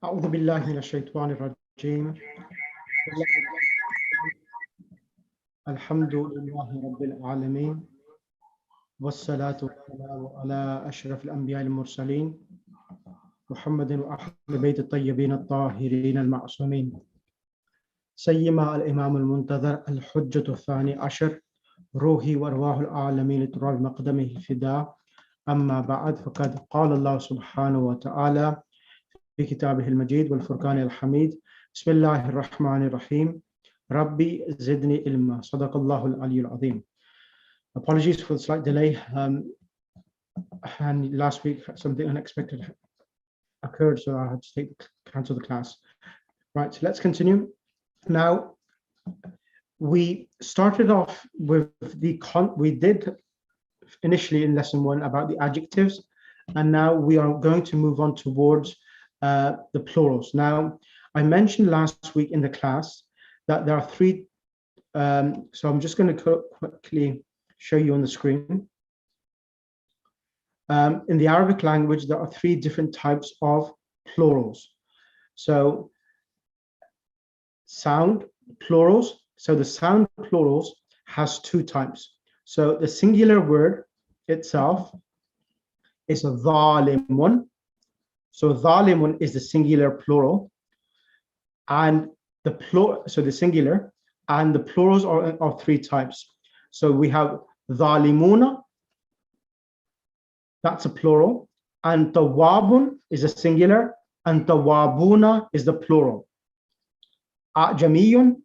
أعوذ بالله من الشيطان الرجيم. الحمد لله رب العالمين والصلاة والسلام على أشرف الأنبياء المرسلين محمد وأهل بيت الطيبين الطاهرين المعصومين سيما الإمام المنتظر الحجة الثاني عشر روحي وأرواح العالمين تراب مقدمه الفداء. أما بعد، فقد قال الله سبحانه وتعالى في كتابه المجيد والفرقان الحميد: بسم الله الرحمن الرحيم ربي زدني علما صدق الله العلي العظيم. Apologies for the slight delay. And last week something unexpected occurred, so I had to cancel the class. Right, so let's continue. Now, we started off with we did initially in lesson 1 about the adjectives, and now we are going to move on towards the plurals. Now, I mentioned last week in the class that there are three, so I'm just going to quickly show you on the screen. In the Arabic language, there are three different types of plurals. So sound plurals. So the sound plurals has two types. So the singular word itself is a dhalimun. So dhalimun is the singular plural, and the plural, so the singular, and the plurals are three types. So we have dhalimuna, that's a plural, and tawabun is a singular, and tawabuna is the plural. A'jamiyun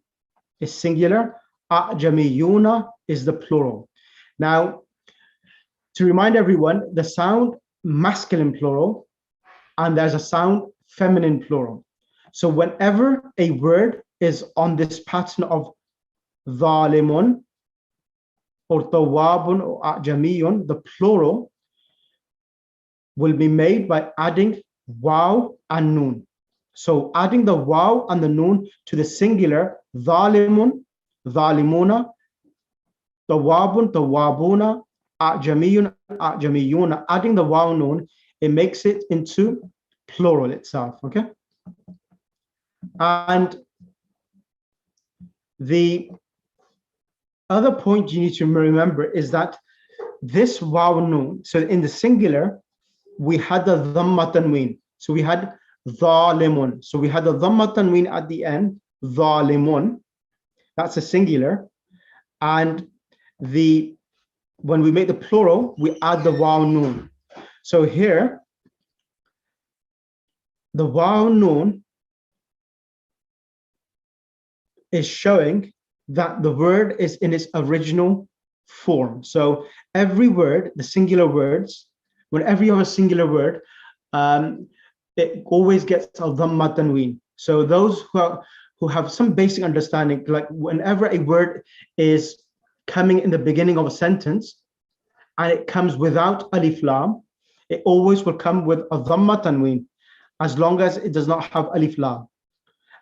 is singular, a'jamiyuna is the plural. Now, to remind everyone, the sound masculine plural, and there's a sound feminine plural. So whenever a word is on this pattern of dhalimun or tawabun or a'jamiyun, the plural will be made by adding waw and noon. So adding the waw and the noon to the singular dhalimun, dhalimuna, tawabun, tawabuna, a'jamiyun, a'jamiyuna, adding the waw noon, it makes it into plural itself, okay? And the other point you need to remember is that this waw noon, so in the singular, we had the dhamma tanween. So we had dhalimun. So we had the dhamma tanween at the end, dhalimun. That's a singular. And when we make the plural, we add the waw noon. So here, the waw noon is showing that the word is in its original form. So every word, the singular words, whenever you have a singular word, it always gets a dhamma tanween. So those who have some basic understanding, like whenever a word is coming in the beginning of a sentence and it comes without alif lam, it always will come with a dhamma tanween, as long as it does not have alif lam.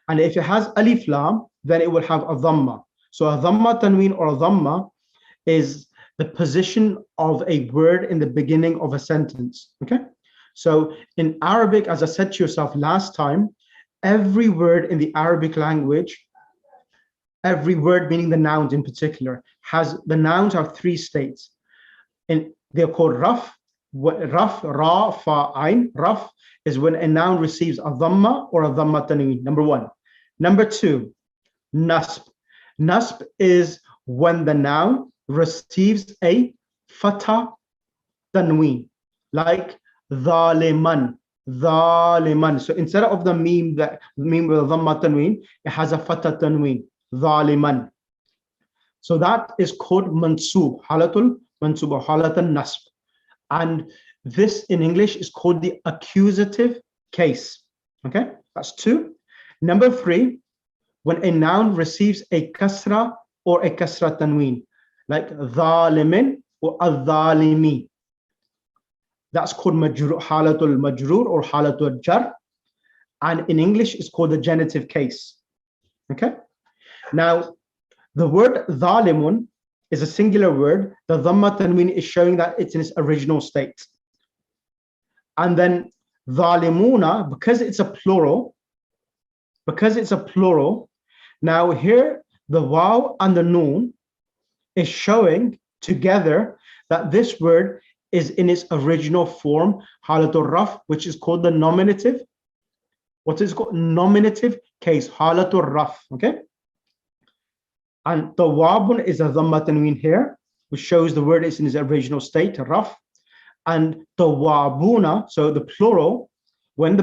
And if it has alif lam, then it will have a dhamma. So a dhamma tanween or a dhamma is the position of a word in the beginning of a sentence, okay? So in Arabic, as I said to yourself last time, every word in the Arabic language, every word meaning the nouns in particular, the nouns are three states. And they're called raf, ra, fa, ain. Raf is when a noun receives a dhamma or a dhamma tanween, number one. Number two, nasb. Nasb is when the noun receives a fatha tanween, like dhaliman, dhaliman. So instead of the meme with a dhamma tanween, it has a fatha tanween, dhaliman. So that is called mansub, halatul mansub or halatan nasb. And this in English is called the accusative case. Okay, that's two. Number three, when a noun receives a kasra or a kasra tanween, like dhalimin or adhalimi. That's called halatul majrur or halatul jar. And in English, it's called the genitive case. Okay. Now, the word dhalimun is a singular word. The dhamma tanween is showing that it's in its original state. And then Zalimuna, because it's a plural, now here the waw and the noon is showing together that this word is in its original form, halatul raf, which is called the nominative. What is called? Nominative case, halatul raf, okay? And the wabun is a dhamma tanween here, which shows the word is in its original state, raf. And the wabuna, so the plural, when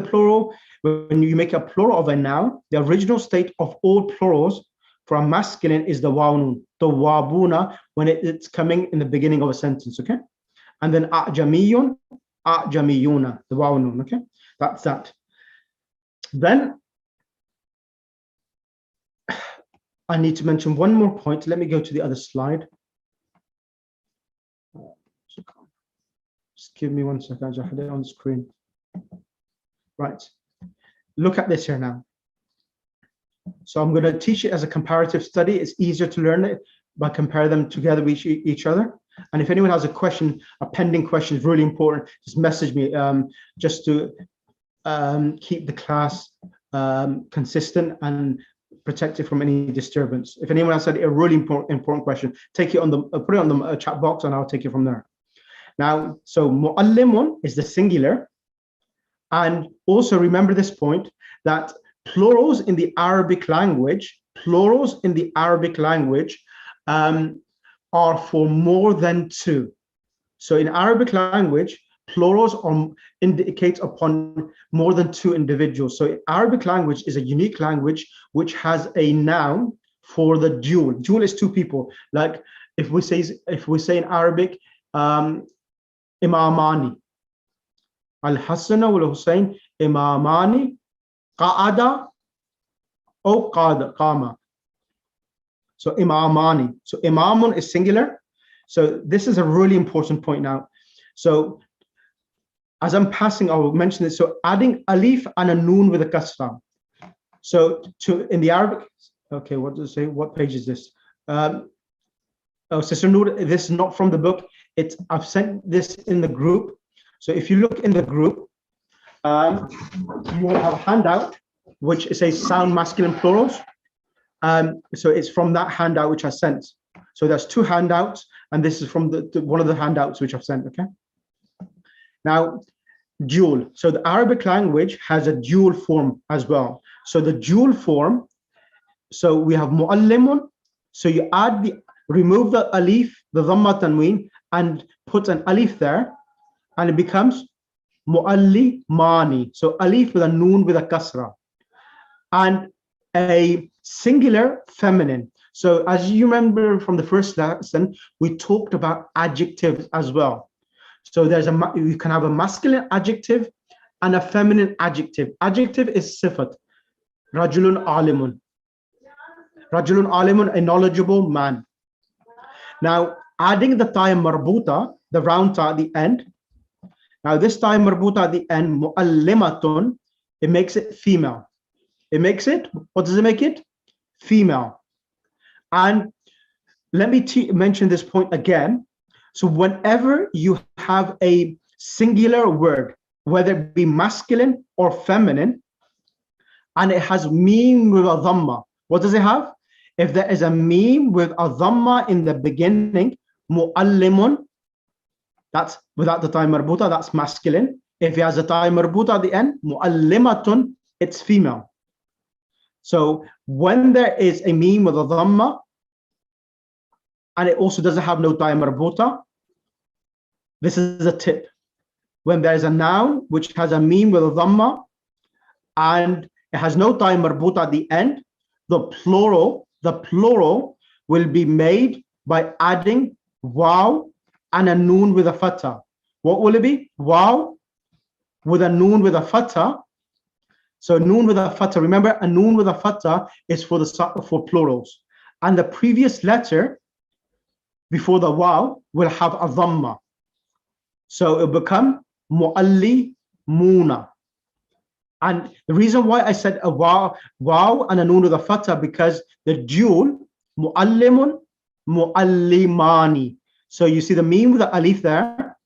you make a plural of a noun, the original state of all plurals for a masculine is the wawnun, the wabuna, when it's coming in the beginning of a sentence, okay? And then a'jamiyun, a'jamiyuna, the wawnun, okay? That's that. Then I need to mention one more point. Let me go to the other slide. Just give me 1 second. I had it on the screen. Right. Look at this here now. So I'm going to teach it as a comparative study. It's easier to learn it by comparing them together with each other. And if anyone has a question, a pending question is really important, just message me just to keep the class consistent and protect it from any disturbance. If anyone has a really important question, take it on the put it on the chat box, and I'll take it from there. Now, so mu'allimun is the singular, and also remember this point that plurals in the Arabic language, are for more than two. So in Arabic language, plurals indicate upon more than two individuals. So Arabic language is a unique language which has a noun for the dual. Dual is two people. Like if we say in Arabic, imamani, al-Hasan wal-Hussein, imamani, qa'ada, or qama. So imamani. So imamun is singular. So this is a really important point now. So as I'm passing, I will mention this. So adding alif and a noon with a kasra. So in the Arabic, okay, what does it say? What page is this? Oh, Sister Noor, this is not from the book. I've sent this in the group. So if you look in the group, you will have a handout which says sound masculine plurals. So it's from that handout which I sent. So there's two handouts, and this is from one of the handouts which I've sent. Okay. Now, dual. So the Arabic language has a dual form as well. So the dual form. So we have mu'allimun. So you remove the alif, the dhamma tanween, and put an alif there, and it becomes mu'allimani. So alif with a noon with a kasra, and a singular feminine. So as you remember from the first lesson, we talked about adjectives as well. So you can have a masculine adjective and a feminine adjective. Adjective is sifat. Rajulun alimun. Rajulun alimun, a knowledgeable man. Now, adding the ta marbuta, the round ta at the end. Now, this ta marbuta at the end, mu'allimatun, it makes it female. It makes it, what does it make it? Female. And let me mention this point again. So whenever you have a singular word, whether it be masculine or feminine, and it has meme with a dhamma, what does it have? If there is a meme with a dhamma in the beginning, mu'allimun, that's without the ta marbuta, that's masculine. If it has a ta marbuta at the end, mu'allimatun, it's female. So when there is a meme with a dhamma, and it also doesn't have no ta marbuta, this is a tip. When there is a noun which has a meme with a dhamma and it has no ta marbuta at the end, the plural will be made by adding waw and a noon with a fatha. What will it be? Waw with a noon with a fatha. So noon with a fatha. Remember, a noon with a fatha is for plurals, and the previous letter before the waw will have a dhamma. So it will become mu'allimuna. And the reason why I said a waw and a noon with a fatha, because the dual, mu'allimun, mu'allimani. So you see the meme with the alif there,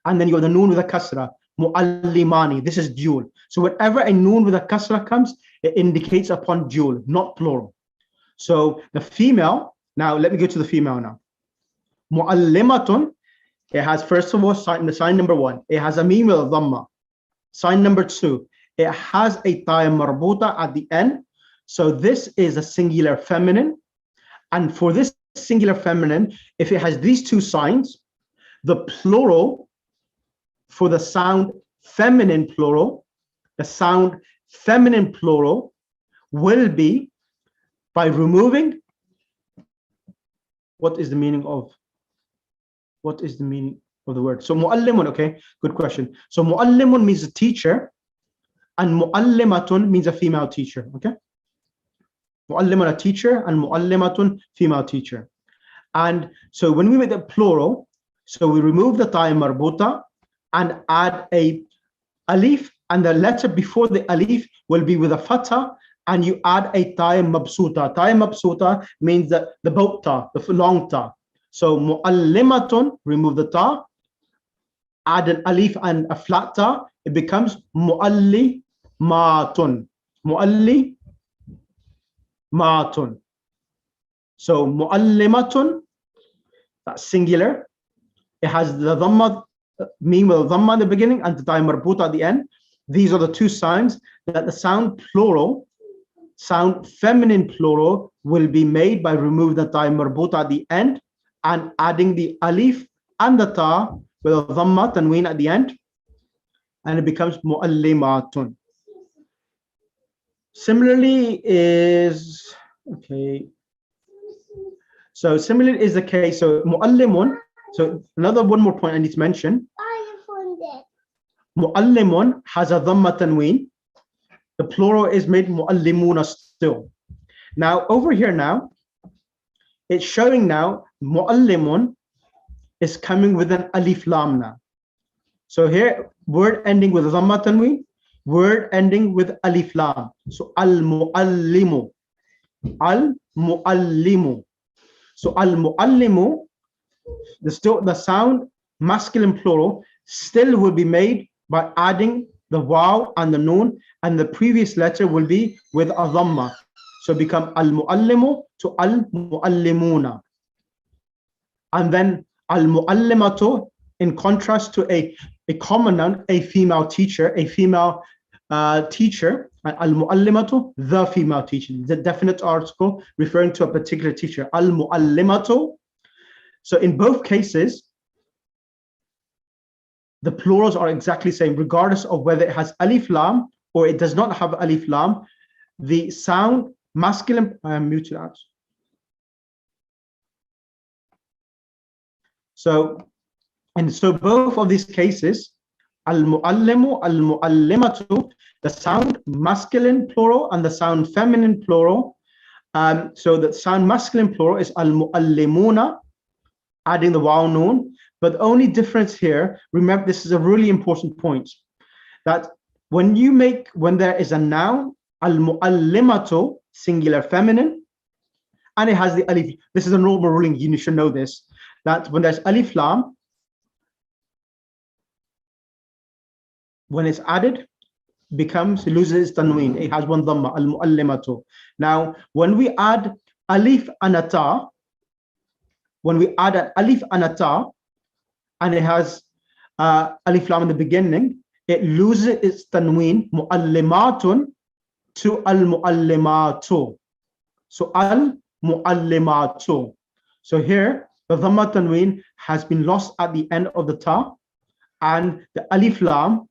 and then you have the noon with a kasra, mu'allimani. This is dual. So whenever a noon with a kasra comes, it indicates upon dual, not plural. So the female, now let me go to the female now. Mu'allimatun, it has, first of all, sign number 1, it has a mim with a dhamma. Sign number 2, it has a ta marbuta at the end. So this is a singular feminine. And for this singular feminine, if it has these two signs, the plural for the sound feminine plural, the sound feminine plural will be by removing, what is the meaning of the word? So mu'allimun, okay, good question. So mu'allimun means a teacher, and mu'allimatun means a female teacher, okay? Mu'allimun, a teacher, and mu'allimatun, female teacher. And so when we make the plural, so we remove the ta marbuta and add a alif, and the letter before the alif will be with a fatha, and you add a ta mabsuta. Ta mabsuta means that the boat ta, the long ta. So mu'allimatun, remove the ta, add an alif and a flat ta, it becomes mu'allimatun. Mu'allimatun. So mu'allimatun, that's singular. It has the dhamma, mim with dhamma in the beginning and the ta marbuta at the end. These are the two signs that the sound plural, sound feminine plural, will be made by removing the ta marbuta at the end and adding the alif and the ta with a dhamma tanween at the end, and it becomes mu'allimatun. Similarly is, okay, so similarly is the case, so mu'allimun, so another one more point I need to mention. Mu'allimun has a dhamma tanween. The plural is made mu'allimuna still. Now over here now, it's showing now mu'allimun is coming with an alif lam now. So here, word ending with dhamma tanween, word ending with alif lam. So al-mu'allimu, al-mu'allimu. So al-mu'allimu, the sound masculine plural still will be made by adding the waw and the noon, and the previous letter will be with a dhamma. So become al-mu'allimu to al-mu'allimuna. And then al-mu'allimatu, in contrast to a common noun, a female teacher, a female teacher, al-mu'allimatu, the female teacher, the definite article referring to a particular teacher, al-mu'allimatu. So in both cases, the plurals are exactly the same, regardless of whether it has alif lam or it does not have alif lam. The sound masculine, I am muted out. So both of these cases, al-mu'allimu, al-mu'allimatu, the sound masculine plural and the sound feminine plural. So the sound masculine plural is al-mu'allimuna, adding the waw noon. But the only difference here, remember, this is a really important point, that when there is a noun, al-mu'allimatu, singular feminine, and it has the alif, this is a normal ruling, you should know this, that when there's alif lam, when it's added, loses its tanween. It has one dhamma, al-mu'allimatu. Now, when we add alif and a ta, when we add an alif and a ta, and it has alif lam in the beginning, it loses its tanween, mu'allimatun, to al-mu'allimatu. So al-mu'allimatu. So here, the dhamma tanween has been lost at the end of the ta, and the alif lam,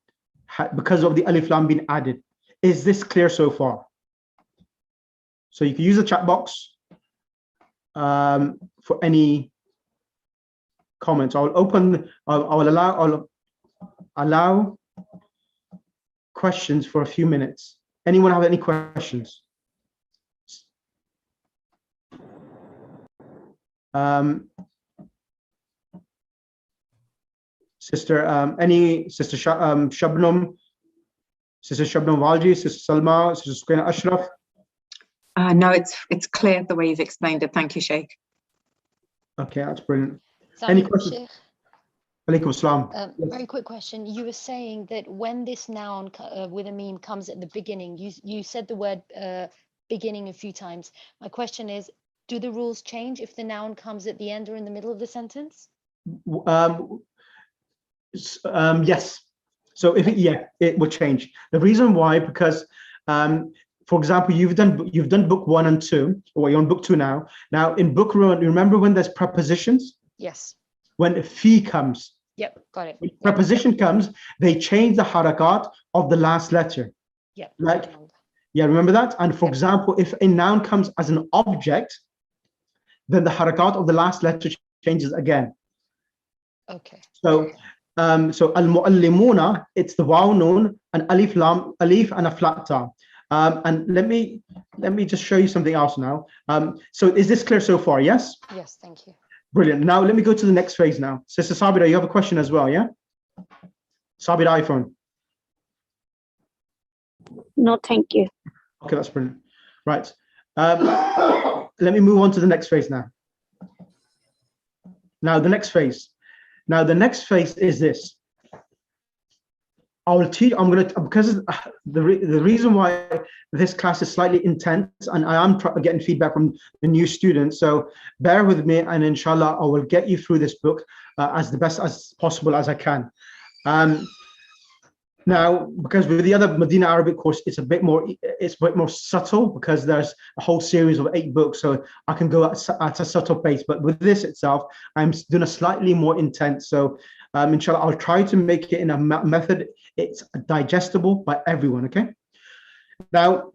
because of the alif lam being added. Is this clear so far? So you can use the chat box for any comments. I'll allow questions for a few minutes. Anyone have any questions? Sister Shabnam, Sister Shabnam Walji, Sister Salma, Sister Sukaina Ashraf. No, it's clear the way you've explained it. Thank you, Sheikh. Okay, that's brilliant. Any questions? Alaikum assalam. Yes. Very quick question. You were saying that when this noun with a meme comes at the beginning, you said the word beginning a few times. My question is, do the rules change if the noun comes at the end or in the middle of the sentence? Yes. So if it will change. The reason why, because for example, you've done book 1 and 2, or you're on book 2 now. Now in book 1, remember when there's prepositions? Yes. When fi comes. Yep, got it. When preposition comes, they change the harakat of the last letter. Yep. Like, yeah, remember that? And for example, if a noun comes as an object, then the harakat of the last letter changes again. Okay. So al-muallimuna, it's the waw noon, an alif lam, alif and a flat ta. And let me just show you something else now. So is this clear so far? Yes? Yes, thank you. Brilliant. Now let me go to the next phase now. Sister Sabira, you have a question as well, yeah? Sabira iPhone. No, thank you. Okay, that's brilliant. Right. Let me move on to the next phase now. Now the next phase is this. I will teach. I'm gonna, because the reason why this class is slightly intense, and I am getting feedback from the new students. So bear with me, and inshallah, I will get you through this book as the best as possible as I can. Now, because with the other Medina Arabic course, it's a bit more subtle, because there's a whole series of 8 books, so I can go at a subtle pace. But with this itself, I'm doing a slightly more intense. So inshallah, I'll try to make it in a method it's digestible by everyone. Okay. Now,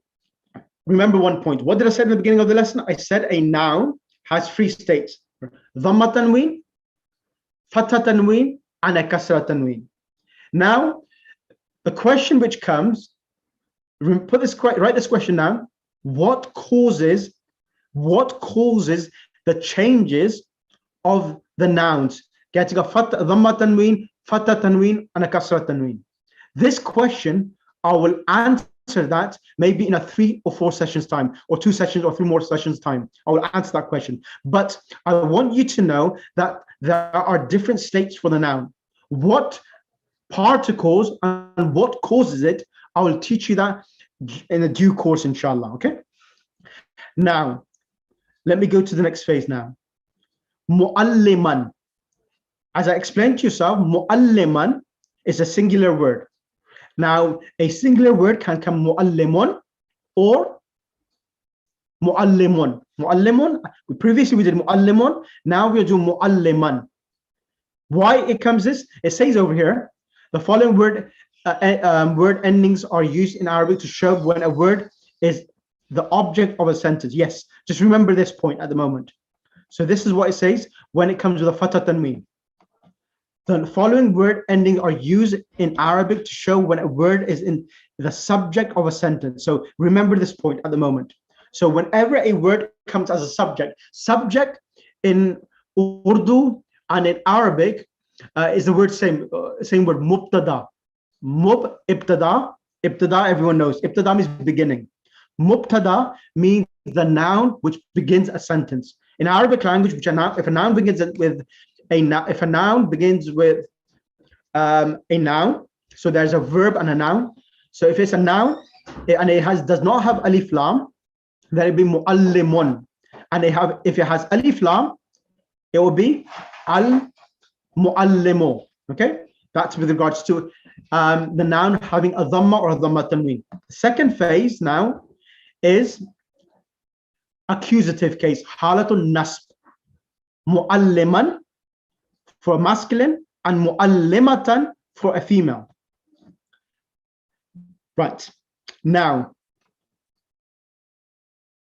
remember one point. What did I say at the beginning of the lesson? I said a noun has 3 states: dhamma tanween, fatha tanween, and a kasra tanween. Now, the question which comes, write this question down. What causes the changes of the nouns getting a dhamma tanween, fatha tanween, and a kasra tanween? This question, I will answer that maybe in a 3 or 4 sessions time, or 2 sessions or 3 more sessions time. I will answer that question. But I want you to know that there are different states for the noun. What particles and what causes it, I will teach you that in a due course, inshallah. Okay. Now, let me go to the next phase now. Mu'alliman. As I explained to yourself, mu'alliman is a singular word. Now, a singular word can come mu'allimun or mu'allimun. Mu'allimun, previously we did mu'allimun, now we'll do mu'alliman. Why it comes this? It says over here, the following word endings are used in Arabic to show when a word is the object of a sentence. Yes, just remember this point at the moment. So this is what it says when it comes with a fatha tanween. The following word endings are used in Arabic to show when a word is in the subject of a sentence. So remember this point at the moment. So whenever a word comes as a subject in Urdu and in Arabic is the word same word, mubtada. Ibtada, everyone knows. Ibtada means beginning. Mubtada means the noun which begins a sentence. In Arabic language, if a noun begins with a noun, so there's a verb and a noun. So if it's a noun and it does not have alif lam, then it'll be muallimun. And if it has alif lam, it will be al muallimu. Okay, that's with regards to the noun having a dhamma or a dhamma tanween. The second phase now is accusative case, halatun nasb. Mualliman for a masculine and muallimatan for a female. Right, now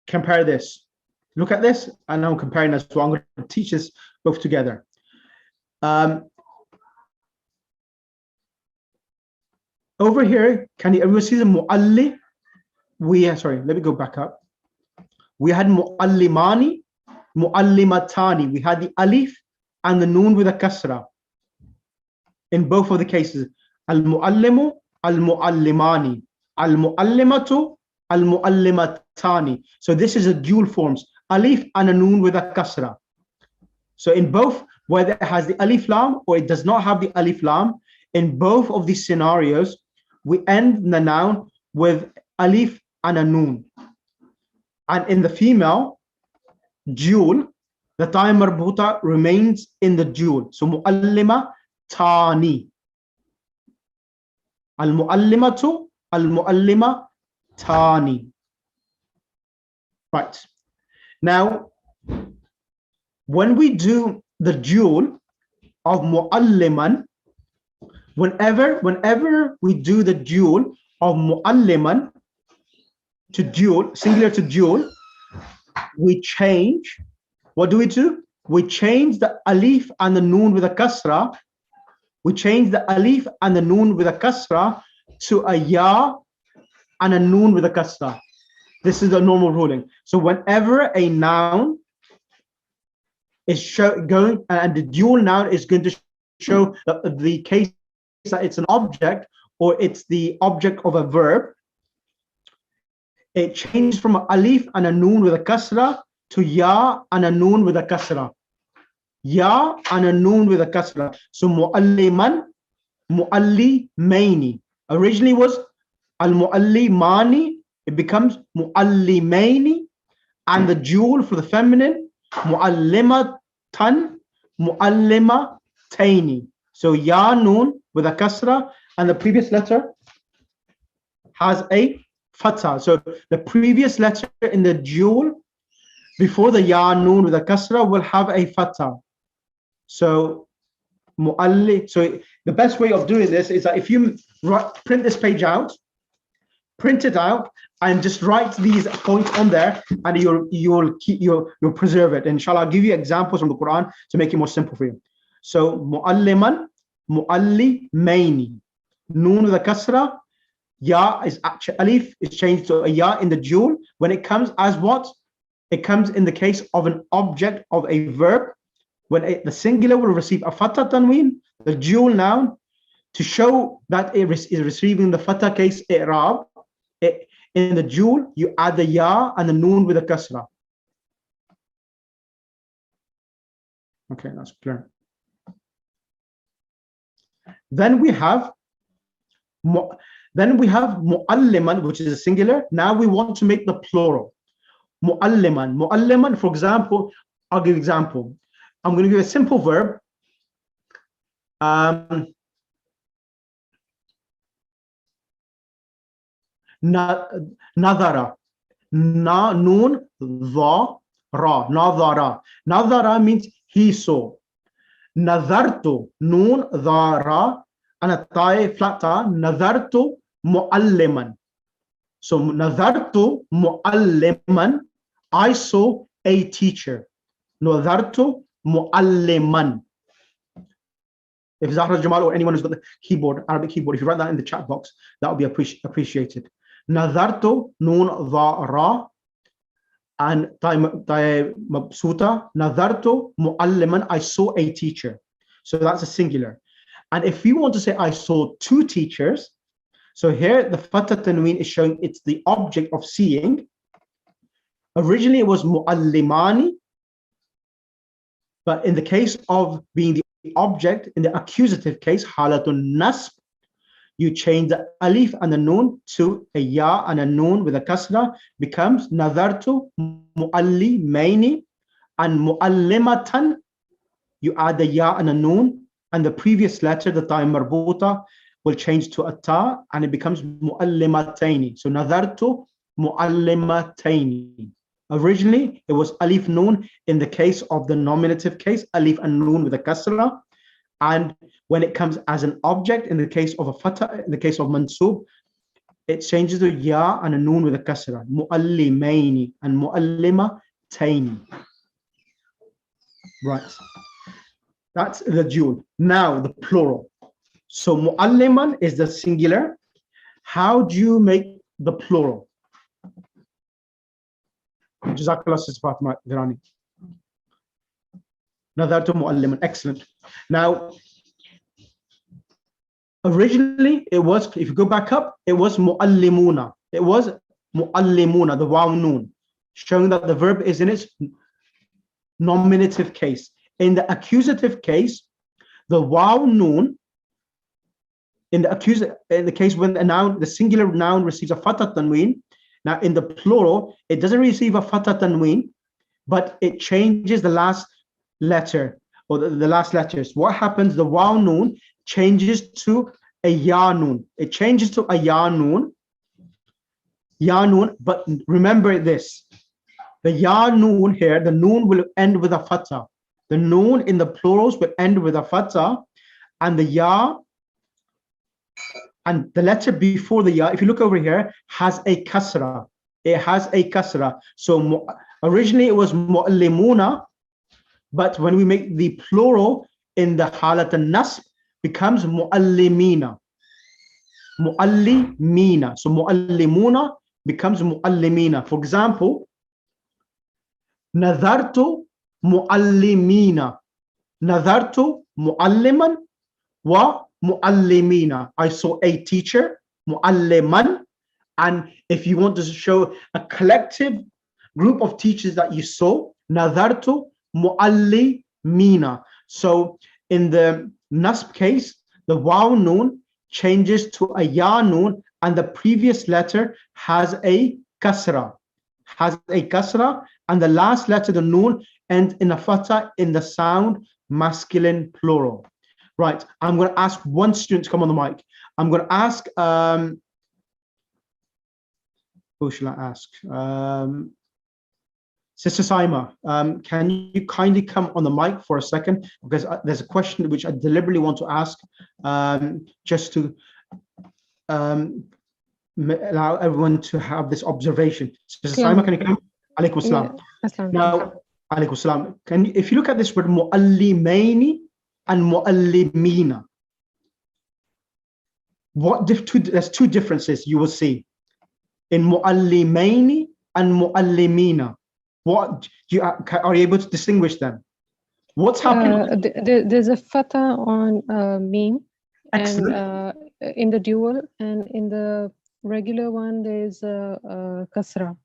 compare this. Look at this, and I'm comparing this. So I'm going to teach this both together. Over here, can you everyone see the mualli? Sorry, let me go back up. We had muallimani, muallimatani. We had the alif and the noon with a kasra. In both of the cases, al-muallimu, al-muallimani, al-muallimatu, al-muallimatani. So this is a dual forms, alif and a noon with a kasra. So in both whether it has the alif lam or it does not have the alif lam. In both of these scenarios, we end the noun with alif and a noon. And in the female, jewel, the ta marbuta remains in the jewel. So muallima tani. Al-muallimatu, al-muallima tani. Right. Now, when we do the jewel of mualliman, whenever we do the jewel of mualliman to jewel, singular to jewel, we change. What do? We change the alif and the noon with a kasra. We change the alif and the noon with a kasra to a ya and a noon with a kasra. This is the normal ruling. So whenever a noun is going, and the dual noun is going to show the case that it's an object or it's the object of a verb, it changes from alif and a noon with a kasra to ya and a noon with a kasra. Ya and a noon with a kasra. So mualliman, muallimaini. Originally was al-muallimani. It becomes muallimaini, and the jewel for the feminine, muallimatan, muallimataini. So ya noon with a kasra, and the previous letter has a fatha. So the previous letter in the jewel before the ya noon with a kasra will have a fatha. So mualli. So the best way of doing this is that if you print this page out, print it out, and just write these points on there, and you'll preserve it. Inshallah, I'll give you examples from the Quran to make it more simple for you. So mualliman, muallimaini, noon with a kasra, ya is actually alif is changed to a ya in the jewel when it comes as what? It comes in the case of an object of a verb. When the singular will receive a fatha tanween, the jewel noun, to show that it is receiving the fatha case i'rab. In the jewel, you add the ya and the noon with a kasra. Okay, that's clear. Then we have mualliman, which is a singular. Now we want to make the plural. Mualliman, for example, I'll give an example. I'm going to give a simple verb. Nadara, na noon dha ra, nadara. Nadara means he saw. Nadartu noon dha ra, and a thai flat ta, nadartu mualliman. So nadartu mualliman, I saw a teacher. Nadartu mualliman. If Zahra Jamal or anyone who's got the keyboard, Arabic keyboard, if you write that in the chat box, that would be appreciated. Nadartu noon dha ra, and tai mabsuta, nadartu mualliman, I saw a teacher. So that's a singular. And if you want to say I saw two teachers, so here the fatha tanween is showing it's the object of seeing. Originally it was muallimani, but in the case of being the object, in the accusative case, halatun nasb, you change the alif and the noon to a ya and a noon with a kasra, becomes nadartu muallimaini, and muallimatan, you add the ya and a noon, and the previous letter, the ta marbuta, will change to a ta, and it becomes muallimataini. So nadartu muallimataini. Originally, it was alif noon in the case of the nominative case, alif and noon with a kasra. And when it comes as an object, in the case of a fatha, in the case of mansub, it changes to ya and a noon with a kasra. Muallimaini and muallimataini. Right. That's the jewel. Now the plural. So mualliman is the singular. How do you make the plural? Jazakallah Sis Fatima Dirani. Nadartu mualliman. Excellent. Now, originally it was, if you go back up, it was muallimuna. It was muallimuna, the waw noon, showing that the verb is in its nominative case. In the accusative case, the waw noon, in the case when a noun, the singular noun receives a fatha tanween. Now in the plural, it doesn't receive a fatha tanween, but it changes the last letter or the last letters. What happens? The waw noon changes to a ya noon. It changes to a ya noon. Ya noon, but remember this. The ya noon here, the noon will end with a fatha. The noon in the plurals will end with a fatha, and the ya and the letter before the ya, if you look over here, has a kasra. It has a kasra. So originally it was mu'allimuna, but when we make the plural in the halat al-nasb, becomes mu'allimina. Mu'allimina. So mu'allimuna becomes mu'allimina. For example, nadartu mu'allimina. Nadartu mu'alliman wa mu'allimina. I saw a teacher, mu'alliman. And if you want to show a collective group of teachers that you saw, nadartu mu'allimina. So in the nasb case, the waw noon changes to a ya noon, and the previous letter has a kasra. And the last letter, the noon, ends in a fatha in the sound masculine plural. Right, I'm going to ask one student to come on the mic. I'm going to ask, who shall I ask? Sister Saima, can you kindly come on the mic for a second? Because there's a question which I deliberately want to ask, just to allow everyone to have this observation. Sister Saima, can you come? Alaikum salam. Now, alaikum salam. Can you, if you look at this word mu'allimaini and mu'allimina, there's two differences you will see in mu'allimaini and mu'allimina. What are you able to distinguish them? What's happening? There's a fatha on meme, Excellent. and in the dual, and in the regular one there's a kasra.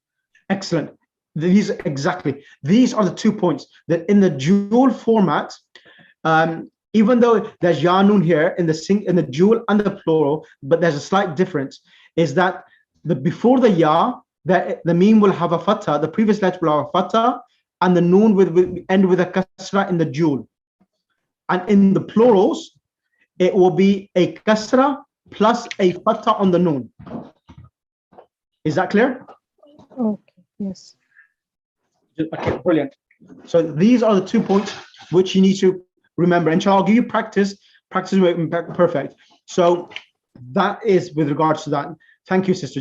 Excellent. These are the 2 points that in the dual format, even though there's ya noon here in the dual and the plural, but there's a slight difference, is that before the ya, that the meme will have a fatha, the previous letter will have a fatha, and the noon will end with a kasra in the dual. And in the plurals, it will be a kasra plus a fatha on the noon. Is that clear? Okay, yes. Okay, brilliant. So these are the 2 points which you need to remember. And I'll give you practice will be perfect. So that is with regards to that. Thank you, Sister.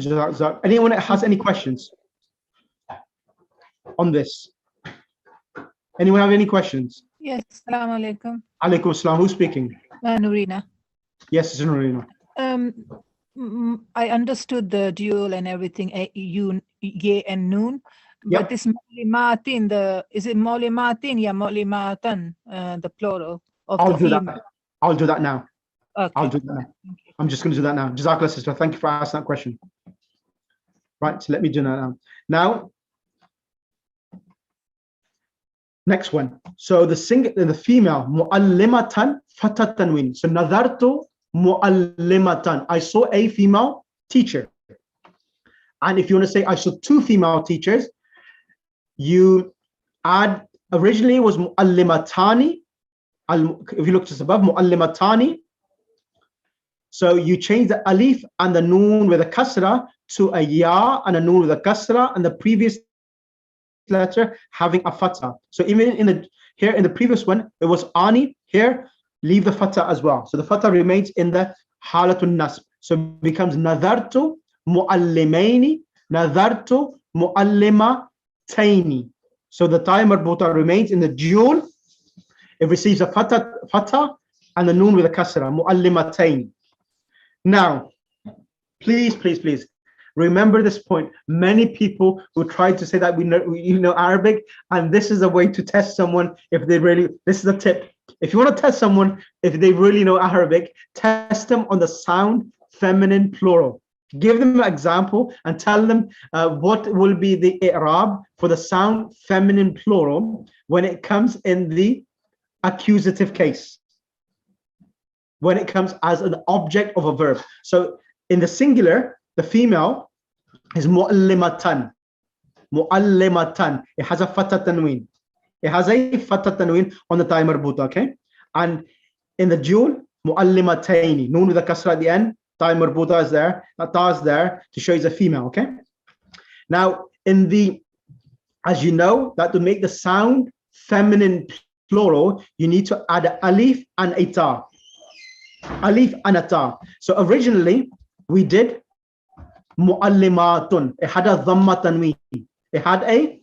Anyone that has any questions on this? Anyone have any questions? Yes, Assalamu alaikum. Alaikum assalam. Who's speaking? Nurina. Yes, Sister Nurina. I understood the dual and everything, ye and noon. Yep. But this molimatin, is it molimatin? Yeah, molimatan, the plural of I'll the do female. that. I'll do that now. Okay. I'll do that now. I'm just going to do that now. Jazakallah, sister. Thank you for asking that question. Right, so let me do that now. Now, next one. So the female, mu'allimatan fatha tanwin. So nadartu mu'allimatan. I saw a female teacher. And if you want to say I saw 2 female teachers, you add, originally it was mu'allimatani. If you look just above, mu'allimatani. So you change the alif and the noon with a kasra to a ya and a noon with a kasra, and the previous letter having a fatha. So even in the previous one, it was ani. Here, leave the fatha as well. So the fatha remains in the halatun nasb. So it becomes nadartu mu'allimaini, nadartu mu'allimataini. So the ta marbuta remains in the dual. It receives a fatha and the noon with a kasra, mu'allimataini. Now, please remember this point. Many people who try to say that we know Arabic, and this is a way to test someone if they really, this is a tip. If you want to test someone if they really know Arabic, test them on the sound feminine plural. Give them an example and tell them what will be the i'rab for the sound feminine plural when it comes in the accusative case when it comes as an object of a verb. So in the singular, the female is mu'allimatan. Mu'allimatan. It has a fatha tanween. It has a fatha tanween on the ta marbuta, okay? And in the dual, mu'allimataini. Noon with a kasra at the end. Ta marbuta is there. That ta is there to show it's a female, okay? Now, in the, as you know, that to make the sound feminine plural, you need to add an alif and a ta. Alif and a ta. So originally, we did mu'allimatun. It had a dhamma tanween. It had a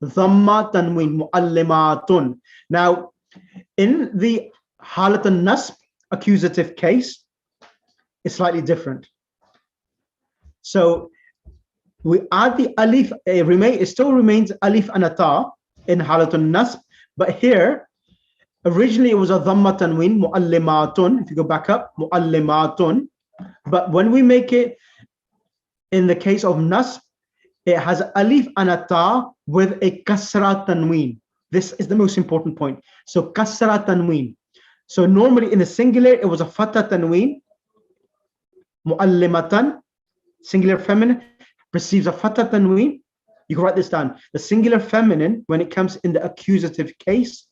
dhamma tanween, mu'allimatun. Now, in the halat al-nasb accusative case, it's slightly different. So we add the alif, it still remains alif and a ta in halat al-nasb, but here, originally it was a dhamma tanween, mu'allimatun. If you go back up, mu'allimatun. But when we make it in the case of nasb, it has alif and a ta with a kasra tanween. This is the most important point. So kasra tanween. So normally in the singular, it was a fatha tanween. Mu'allimatan, singular feminine, receives a fatha tanween. You can write this down. The singular feminine, when it comes in the accusative case,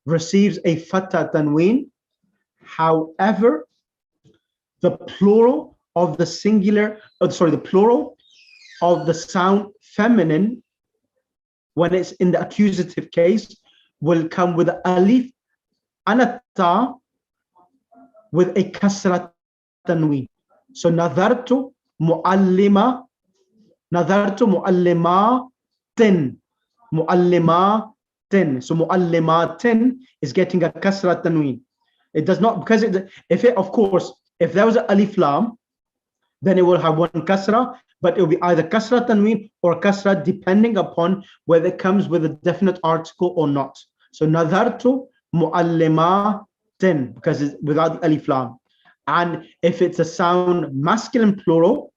receives a fatha tanween. However, the plural of the singular, the plural of the sound feminine, when it's in the accusative case, will come with alif and a ta with a kasra tanween. So nadartu mu'allimatin. So mu'allimatin is getting a kasra tanween. It does not, because of course, if there was an alif lam, then it will have one kasra, but it will be either kasra tanween or kasra, depending upon whether it comes with a definite article or not. So nadartu mu'allimatin, because it's without the alif lam. And if it's a sound masculine plural,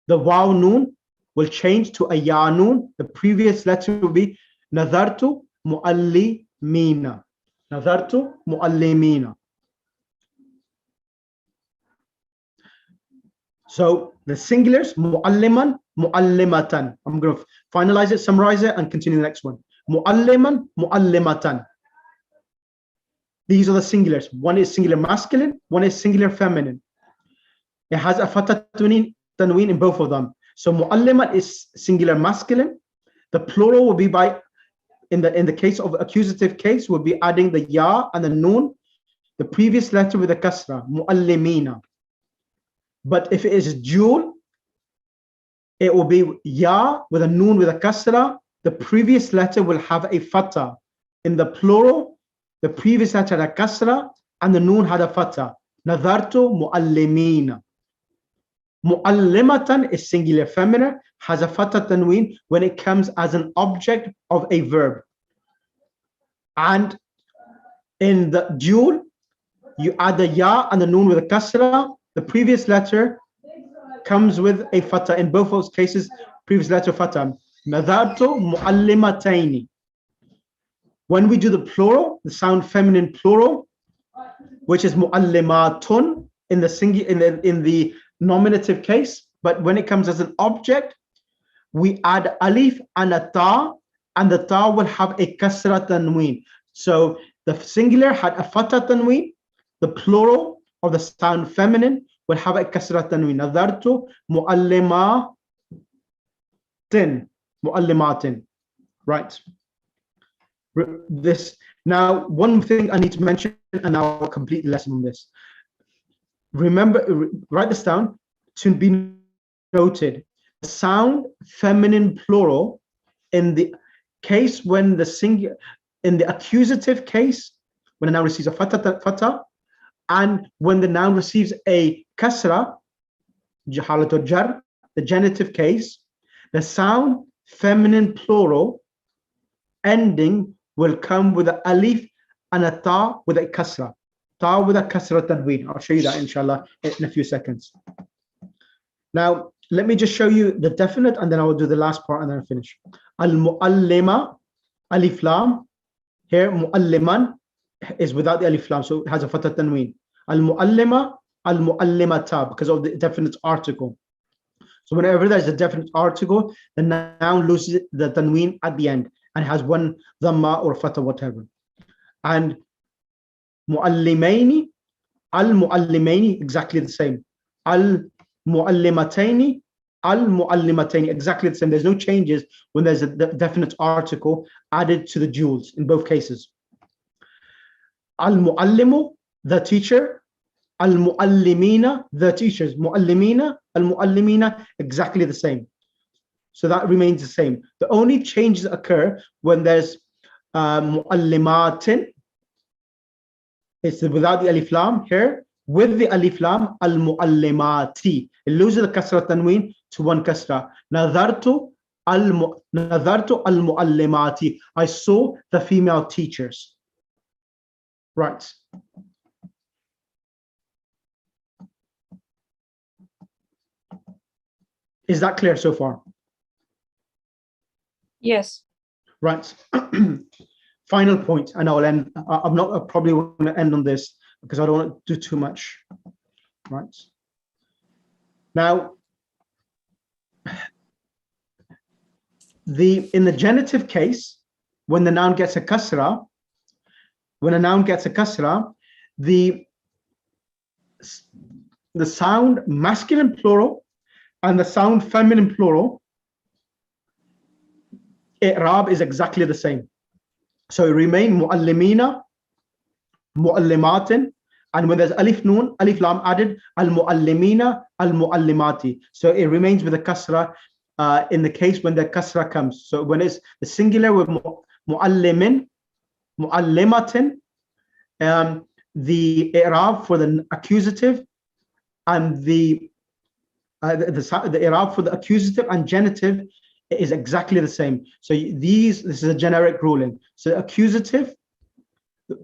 the waw noon will change to a ya noon. The previous letter will be nadartu mu'allimina. Nadartu mu'allimina. So the singulars, mu'alliman, mu'allimatan. I'm going to finalize it, summarize it, and continue the next one. Mu'alliman, mu'allimatan. These are the singulars. One is singular masculine, one is singular feminine. It has a fatha tanween in both of them. So mu'alliman is singular masculine. The plural will be by, in the case of accusative case, will be adding the ya and the noon, the previous letter with the kasra, mu'allimina. But if it is dual, it will be ya with a noon with a kasra. The previous letter will have a fatha. In the plural, the previous letter had a kasra and the noon had a fatha. Nadartu mu'allimina. Mu'allimatan is singular feminine, has a fatha tanween when it comes as an object of a verb. And in the dual, you add the ya and the noon with a kasra. The previous letter comes with a fatha. In both those cases, previous letter fatha. Nadartu mu'allimataini. When we do the plural, the sound feminine plural, which is mu'allimatun in the nominative case, but when it comes as an object, we add alif and a ta, and the ta will have a kasra tanween. So the singular had a fatha tanween, the plural of the sound feminine will have a kasra tanween. Nadartu mu'allimatin. Right. This now, one thing I need to mention, and I'll complete the lesson on this. Remember, write this down to be noted. The sound feminine plural in the case when the singular, in the accusative case, when a noun receives a fatha, and when the noun receives a kasra, jahalatul jar, the genitive case, the sound feminine plural ending will come with an alif and a ta with a kasra. Ta with a kasra tanween. I'll show you that inshallah in a few seconds. Now, let me just show you the definite and then I will do the last part and then I'll finish. Al-mu'allima, alif lam. Here, mu'alliman is without the alif lam, so it has a fatha tanween. Al-mu'allima, al-mu'allimata, because of the definite article. So whenever there's a definite article, the noun loses the tanween at the end and has one dhamma or fatha, whatever. And mu'allimaini, al-mu'allimaini, exactly the same. Al-mu'allimataini, al-mu'allimataini, exactly the same. There's no changes when there's a definite article added to the duals in both cases. Al-mu'allimu, the teacher. Al-mu'allimina, the teachers. Mu'allimina, al-mu'allimina, exactly the same. So that remains the same. The only changes occur when there's mu'allimatin. It's without the alif lam here. With the alif lam, al-mu'allimati. It loses the kasra tanween to one kasra. Nadartu al-mu'allimati. I saw the female teachers. Right. Is that clear so far? Yes. Right. Final point, and I'll end. I'm not probably going to end on this because I don't want to do too much. Right. Now, in the genitive case, when the noun gets a kasra, the sound masculine plural and the sound feminine plural, i'rab is exactly the same. So it remain mu'allimina, mu'allimatin, and when there's alif noon, alif lam added, al-mu'allimina, al-mu'allimati. So it remains with a kasra in the case when the kasra comes. So when it's the singular with mu'allimin, mu'allimatin, the i'rab for the accusative and the i'rab for the accusative and genitive is exactly the same. So this is a generic ruling. So accusative,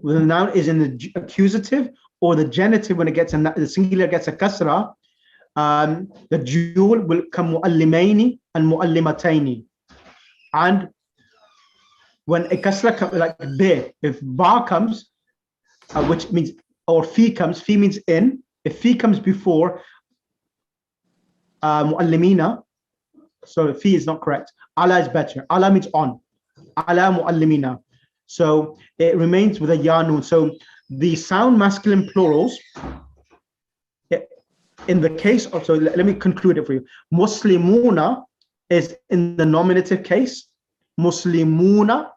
when the noun is in the accusative, or the genitive when it gets the singular gets a kasra, the dual will come mu'allimaini and mu'allimataini. And when a kasra comes, like be, if ba comes, which means, or fi comes, fi means in. If fi comes before mu'allimina, so fi is not correct. Ala is better. Ala means on. Ala mu'allimina. So it remains with a ya noon. So the sound masculine plurals, in the case of, so let me conclude it for you. Muslimuna is in the nominative case, Muslimuna,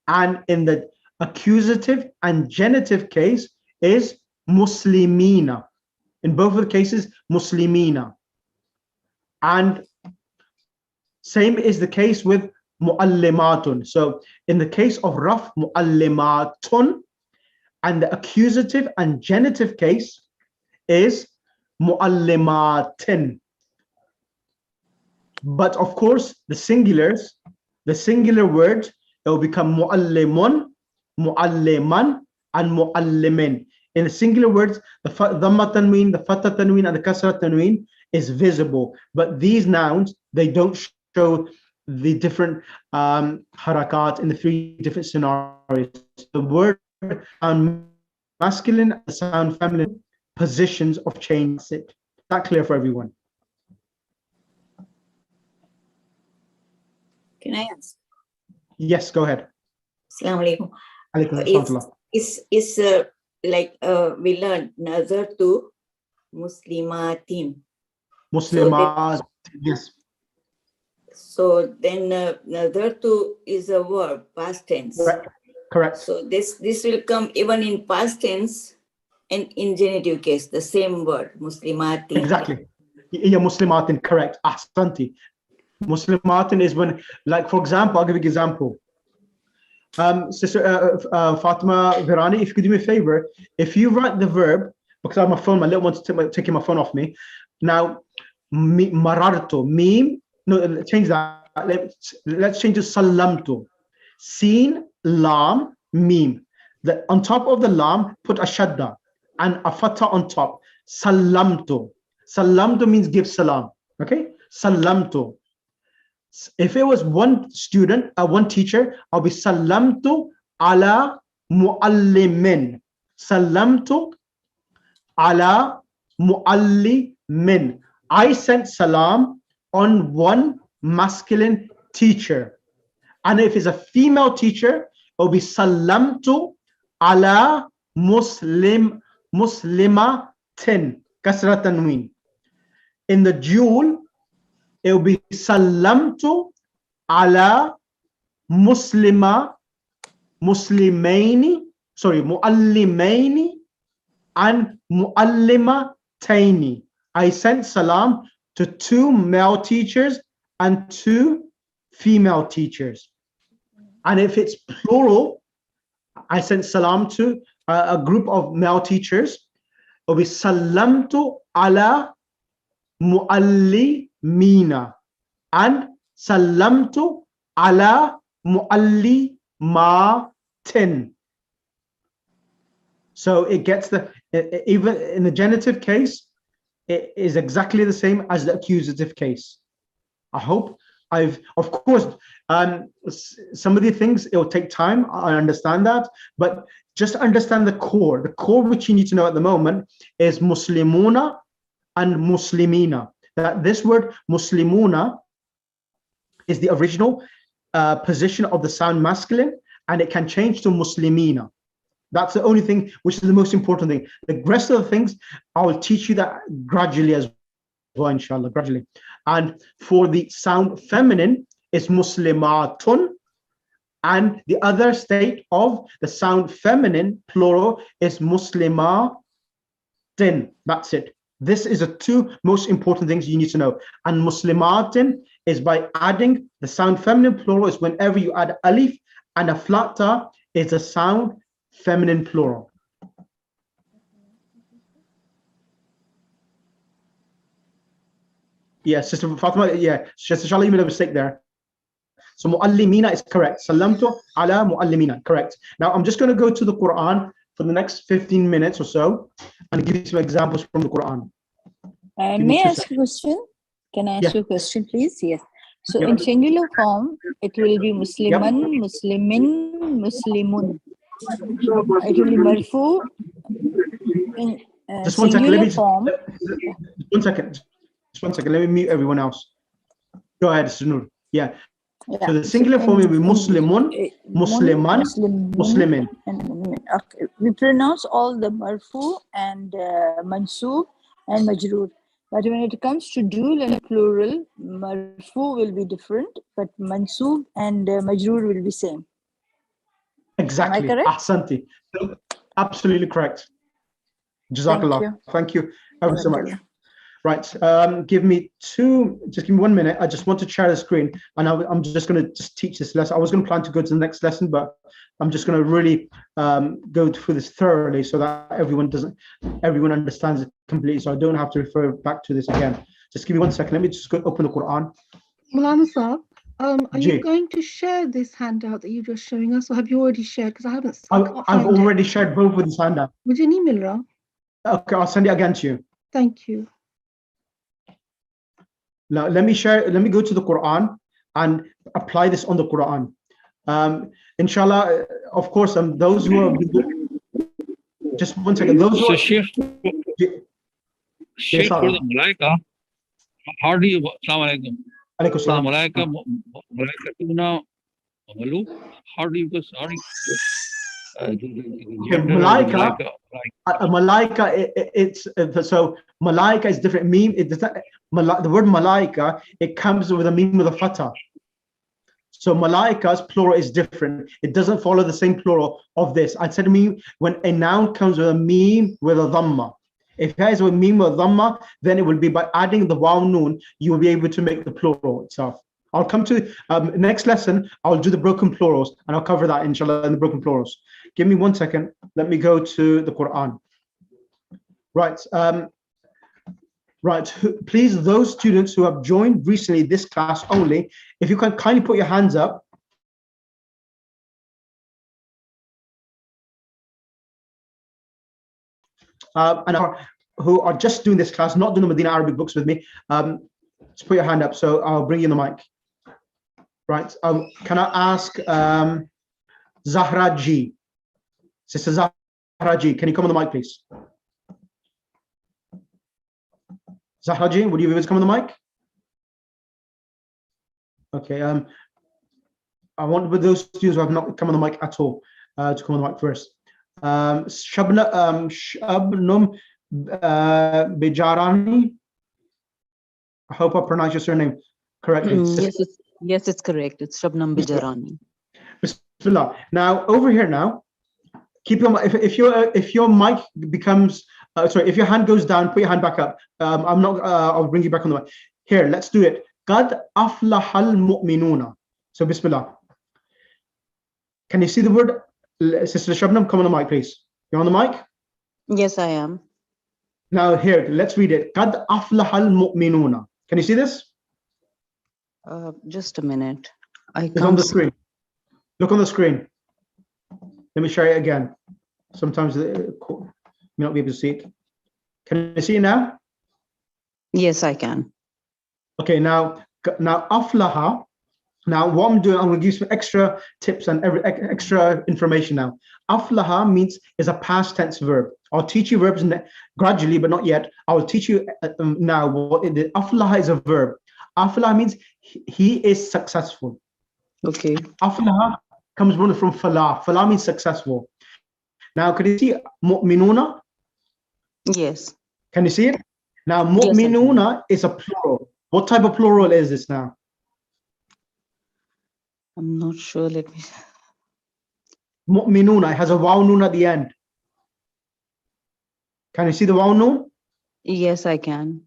and in the accusative and genitive case is Muslimina. In both of the cases, Muslimina. And same is the case with mu'allimatun. So in the case of raf, mu'allimatun, and the accusative and genitive case is mu'allimatin. But of course, the singular word, it will become mu'allimun, mu'alliman, and mu'allimin. In the singular words, the dhamma tanween, the fatha tanween, and the kasra tanween is visible. But these nouns, they don't show the different harakat in the three different scenarios. The word sound masculine, the sound feminine, positions of change. Is that clear for everyone? Can I ask? Yes, go ahead. Assalamu alaikum. Alaikum It's like we learned nazar to muslimatin. Muslimat, yes. So then nazar to is a verb, past tense. Correct. So this will come even in past tense and in genitive case, the same word, muslimatin. Exactly. Yeah, muslimatin, correct. Ahsanti. Muslimatin is when, like, for example, I'll give you an example. Sister Fatima Virani, if you could do me a favor, if you write the verb, because I have my phone, my little one's taking my phone off me. Now, mararto, meme, no, change that. Let's change to salamtu. Seen, lam, meme. On top of the lam, put a shadda and a fatha on top. Salamtu. Salamtu means give salam. Okay? Salamtu. If it was one student, one teacher, I'll be salamtu ala muallimin. Salamtu ala muallimin. I sent salam on one masculine teacher. And if it's a female teacher, it will be salamtu ala muslimatin. Kasra tanween. In the dual, it will be salamtu ala muslimaini, muallimaini and muallimataini. I sent salam to 2 male teachers and 2 female teachers. And if it's plural, I sent salam to a group of male teachers. It will be salamtu ala muallimina and salamtu ala muallimatin. So it gets the, even in the genitive case, it is exactly the same as the accusative case. I hope of course, some of the things, it will take time, I understand that, but just understand the core. The core which you need to know at the moment is muslimuna and muslimina. That this word muslimuna is the original position of the sound masculine, and it can change to muslimina. That's the only thing which is the most important thing. The rest of the things, I will teach you that gradually as well, inshallah, gradually. And for the sound feminine, it's muslimatun, and the other state of the sound feminine, plural, is muslimatin. That's it. This is the 2 most important things you need to know. And muslimatin is by adding the sound feminine, plural is whenever you add alif, and a flat ta is a sound feminine plural. Yeah, Sister Fatima, yeah, Sister Shala, you made a mistake there. So muallimina is correct. Salamtu ala muallimina, correct. Now I'm just going to go to the Quran for the next 15 minutes or so and give you some examples from the Quran. May I ask a question? Can I ask you a question, please? Yes. So in singular form, it will be Musliman, Muslimin, Muslimun. It will be marfu in just one second. Let me form. Just one second. Let me mute everyone else. Go ahead, Sunur. Yeah. So the singular form will be Muslimun, Musliman, Muslimin. Okay. We pronounce all the marfu and mansub and majroor. But when it comes to dual and plural, marfu will be different, but mansub and majroor will be same. Exactly. Am I correct? Ahsanti. Absolutely correct. Jazakallah. Thank you ever so much. Right. Give me 1 minute. I just want to share the screen, and I'm just going to teach this lesson. I was going to plan to go to the next lesson, but I'm just going to really go through this thoroughly so that everyone understands it completely, so I don't have to refer back to this again. Just give me 1 second. Let me just go open the Quran. Mulana Sahab, are you going to share this handout that you're just showing us, or have you already shared? Because I haven't. I've already shared both of these handouts. Would you email her? Okay, I'll send it again to you. Thank you. Now let me go to the Quran and apply this on the Quran. Inshallah, of course, those who are just 1 second. Those who are Sheikh, for the Malaika, how do you Assalamu alaikum? For the Malaika, how do you go? Sorry. Malaika, it's so Malaika is different. Meme, it does not, the word Malaika, it comes with a meme with a fatah. So Malaika's plural is different. It doesn't follow the same plural of this. I said meme when a noun comes with a meme with a dhamma. If it has a meme with a dhamma, then it will be by adding the waw noon, you will be able to make the plural itself. I'll come to next lesson. I'll do the broken plurals, and I'll cover that inshallah in the broken plurals. Give me 1 second. Let me go to the Quran. Right. Right. Please, those students who have joined recently this class only, if you can kindly put your hands up. And who are just doing this class, not doing the Medina Arabic books with me, just put your hand up, so I'll bring you the mic. Right. Can I ask Zahra G. Sister Zahra G, can you come on the mic, please? Zahra G, would you be able to come on the mic? Okay, I want with those students who have not come on the mic at all to come on the mic first. Shabnam Bejarani. I hope I pronounced your surname correctly. Yes, it's correct. It's Shabnam Bejarani. Bismillah. Now over here now, keep your if your mic becomes sorry, if your hand goes down, put your hand back up. I'll bring you back on the mic. Here, let's do it. Qad aflahal mu'minuna. So Bismillah. Can you see the word? Sister Shabnam, come on the mic, please. You're on the mic? Yes, I am. Now here, let's read it. Qad aflahal mu'minuna. Can you see this? Just a minute. It's on the screen. Look on the screen. Let me share it again. Sometimes you may not be able to see it. Can you see it now? Yes, I can. Okay, now aflaha. Now what I'm doing, I'm going to give you some extra tips and extra information now. Aflaha means is a past tense verb. I'll teach you verbs gradually, but not yet. I will teach you now what it is. Aflaha is a verb. Aflaha means he is successful. Okay. Aflaha comes from falah. Falah means successful. Now, can you see mu'minuna? Yes. Can you see it? Now, mu'minuna is a plural. What type of plural is this now? I'm not sure. Let me. Mu'minuna has a waw noon at the end. Can you see the waw noon? Yes, I can.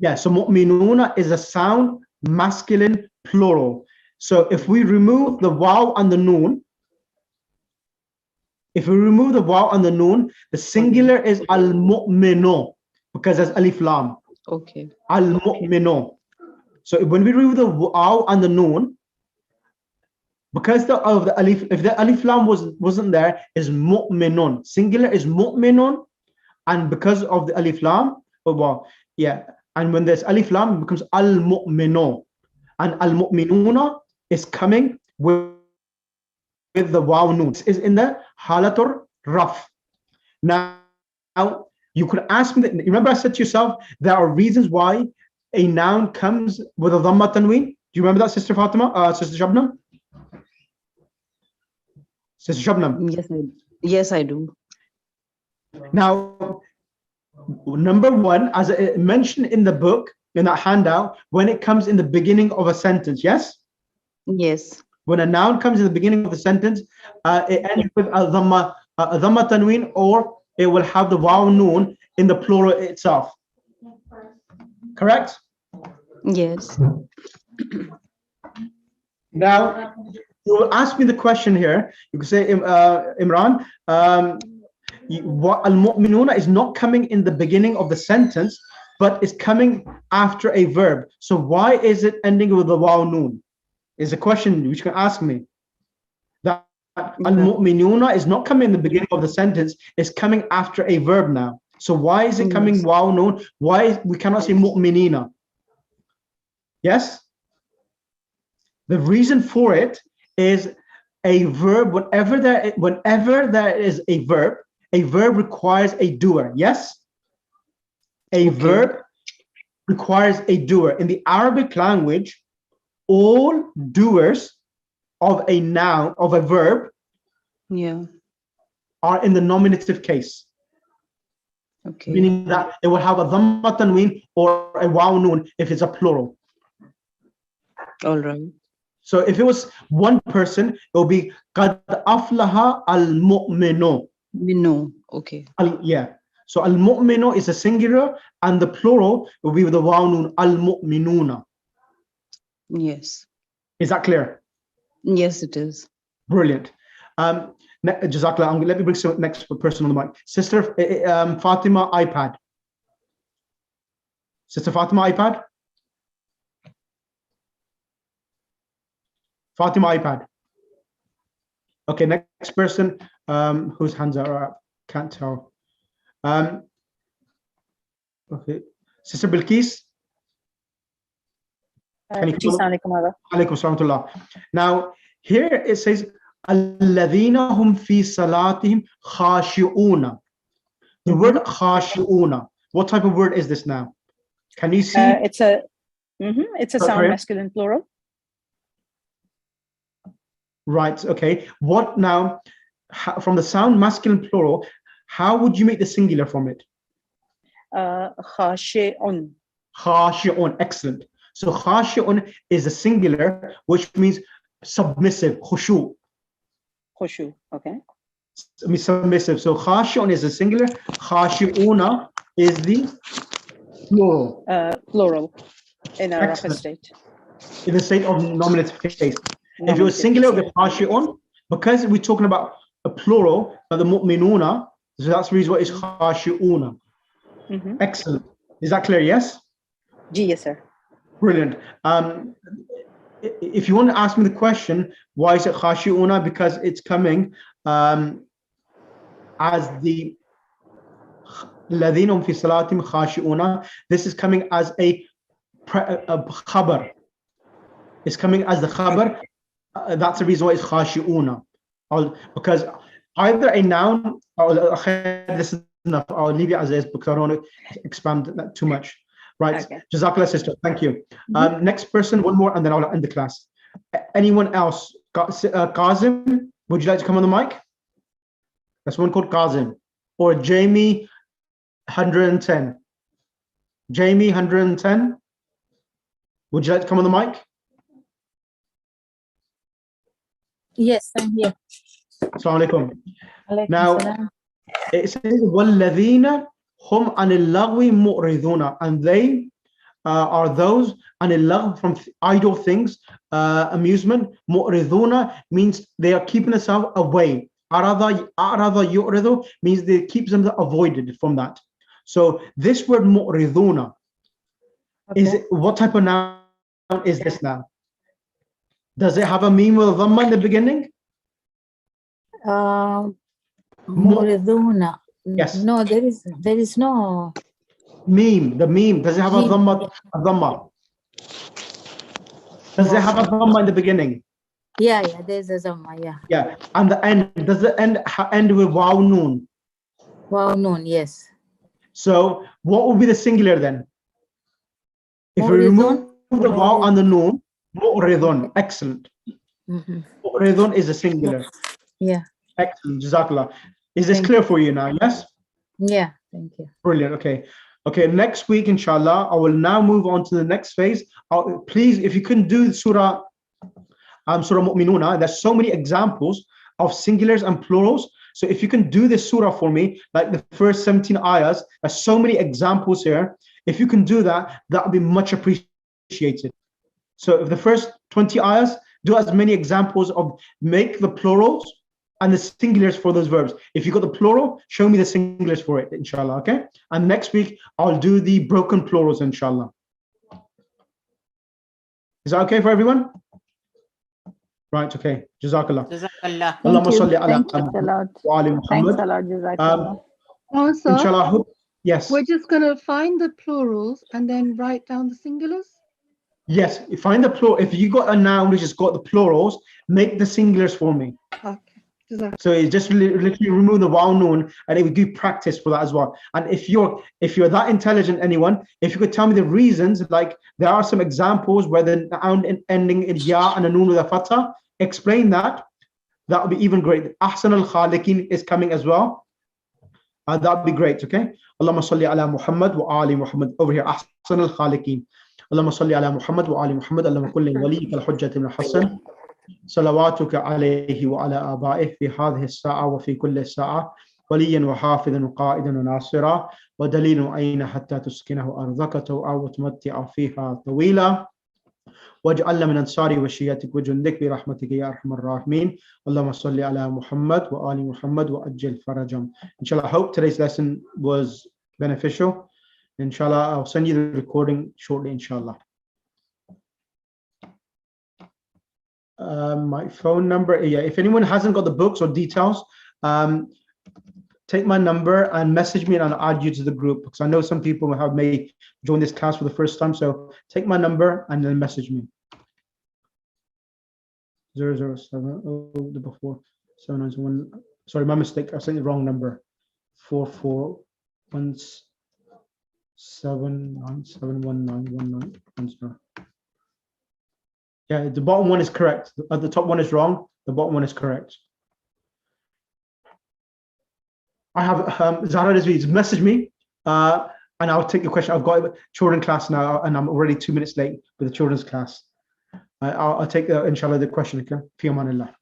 Yeah, so mu'minuna is a sound masculine plural. So if we remove the waw and the noon, the singular is al-mu'minu because there's alif lam. Okay. Al-mu'minu. So when we remove the waw and the noon, because of the alif, if the alif lam wasn't there, is mu'minun. Singular is mu'minun, and because of the alif lam, and when there's alif lam, it becomes al-mu'minu, and al-mu'minuna is coming with the waw noon. This is in the halatur raf. Now you could ask me, remember I said to yourself, there are reasons why a noun comes with a dhamma tanween. Do you remember that, Sister Fatima, Sister Shabnam? Sister Shabnam. Yes, I do. Now, number one, as I mentioned in the book, in that handout, when it comes in the beginning of a sentence, yes? Yes. When a noun comes in the beginning of the sentence, it ends with a dhamma tanween, or it will have the waw noon in the plural itself. Correct? Yes. Now, you will ask me the question here. You can say, Imran, what al-mu'minuna is not coming in the beginning of the sentence, but is coming after a verb. So why is it ending with the waw noon? Is a question which you can ask me. That al-mu'minuna is not coming in the beginning of the sentence, it's coming after a verb now. So why is it coming waw noon? Why we cannot say mu'minina? Yes? The reason for it is a verb. Whenever there is a verb requires a doer. Yes? A verb requires a doer. In the Arabic language, all doers of a noun, of a verb, are in the nominative case. Okay. Meaning that it will have a dhamma tanween or a waw noon if it's a plural. All right. So if it was one person, it will be qad aflaha al-mu'minu. No. Okay. So al-mu'minu is a singular, and the plural will be with the waw noon, al-mu'minuna. Yes. Is that clear? Yes, it is. Brilliant. Jazakallah. Let me bring some next person on the mic. Sister Fatima iPad. Sister Fatima iPad. Fatima iPad. Okay, next person whose hands are up. Can't tell. Okay, Sister Bilqis. Now here it says الذين هم في صلاتهم خاشعون. The word خاشعون, what type of word is this now? Can you see? It's a sound masculine plural. Right, okay. What now, from the sound masculine plural, how would you make the singular from it? خاشعون. خاشعون, excellent. So خاشعون is a singular, which means submissive, khushu. Khushu, okay. Submissive. So khashi'un is a singular, khashi'una is the plural. Plural in a rafa state. In the state of nominative case. If it was singular, it would be khashi'un. Because we're talking about a plural, the mu'minuna, so that's the reason why it's khashi'una. Excellent. Is that clear? Yes? Yes, sir. Brilliant. If you want to ask me the question, why is it khashi'una? Because it's coming as the الذين هم في صلاتهم خاشعون. This is coming as a khabar. It's coming as the khabar. That's the reason why it's khashi'una. Because either a noun or this is enough. I'll leave it as is because I don't want to expand that too much. Right. Okay. Jazakallah, sister. Thank you. Next person, one more, and then I'll end the class. Anyone else? Kazim, would you like to come on the mic? There's one called Kazim. Or Jamie 110. Jamie 110. Would you like to come on the mic? Yes, I'm here. Assalamu alaikum. Now, it says وَالَّذِينَ هُمْ عَنِ اللَّغْوِ مُعْرِضُونَ, and they are those عَنِ اللَّغْوِ, from idle things, amusement. مُعْرِضُونَ means they are keeping themselves away. أَعْرَضَ يُعْرِضُ means they keep them avoided from that. So this word مُعْرِضُونَ, is it, what type of noun is this now? Does it have a meme with a dhamma in the beginning? Muriduna. Yes. No, there is no meme. The meme, does it have a dhamma? Does it have a dhamma in the beginning? Yeah, there's a dhamma, yeah. Yeah, and the end, does the end with waw noon? Waw noon, yes. So what would be the singular then? If we remove the waw and the noon, mu'ridun. Excellent. Mu'ridun is a singular. Yeah. Excellent. Jazakallah. Is this clear for you now? Yes? Yeah, thank you. Brilliant. Okay. Okay, next week, inshallah, I will now move on to the next phase. Please, if you can do Surah Mu'minuna, there's so many examples of singulars and plurals. So if you can do this surah for me, like the first 17 ayahs, there's so many examples here. If you can do that, that would be much appreciated. So if the first 20 ayahs, do as many examples of make the plurals and the singulars for those verbs. If you got the plural, show me the singulars for it, inshallah, okay? And next week, I'll do the broken plurals, inshallah. Is that okay for everyone? Right, okay. Jazakallah. Jazakallah. Allahumma salli ala Muhammad. Thanks a lot, Jazakallah. Also, inshallah, yes. We're just going to find the plurals and then write down the singulars? Yes, find the plural. If you got a noun which has got the plurals, make the singulars for me. Okay. So it just literally remove the waw noon, and it would give practice for that as well. And if you're that intelligent, anyone, if you could tell me the reasons, like there are some examples where the noun ending in ya and a noon with a fatha, explain that. That would be even great. Ahsan al-khaliqin is coming as well. That would be great. Okay. Allahumma salli ala Muhammad wa ali Muhammad. Over here, Ahsan al-khaliqin. اللهم صل على محمد وآل محمد اللهم كل وليك الحجة بن الحسن صلواتك عليه وعلى آبائه في هذه الساعة وفي كل ساعة وليا وحافظا وقائدا وناصرا ودليل أين حتى تسكنه أرضك توعا وتمتع فيها طويلا واجعلنا من أنصاري وشيتك وجندك برحمتك يا أرحم الراحمين اللهم صل على محمد وآل محمد وأجل فرجهم. Inshallah, I hope today's lesson was beneficial. Inshallah, I'll send you the recording shortly, inshallah. My phone number, yeah, if anyone hasn't got the books or details, take my number and message me and I'll add you to the group, because I know some people may join this class for the first time. So take my number and then message me. 007. Oh, the before 791. Sorry, my mistake. I sent the wrong number. 441797191910. Yeah, the bottom one is correct. The top one is wrong. The bottom one is correct. I have Zahra Rizvi's message me, and I'll take the question. I've got children class now, and I'm already 2 minutes late with the children's class. I'll take inshallah the question. Okay, fi amanillah.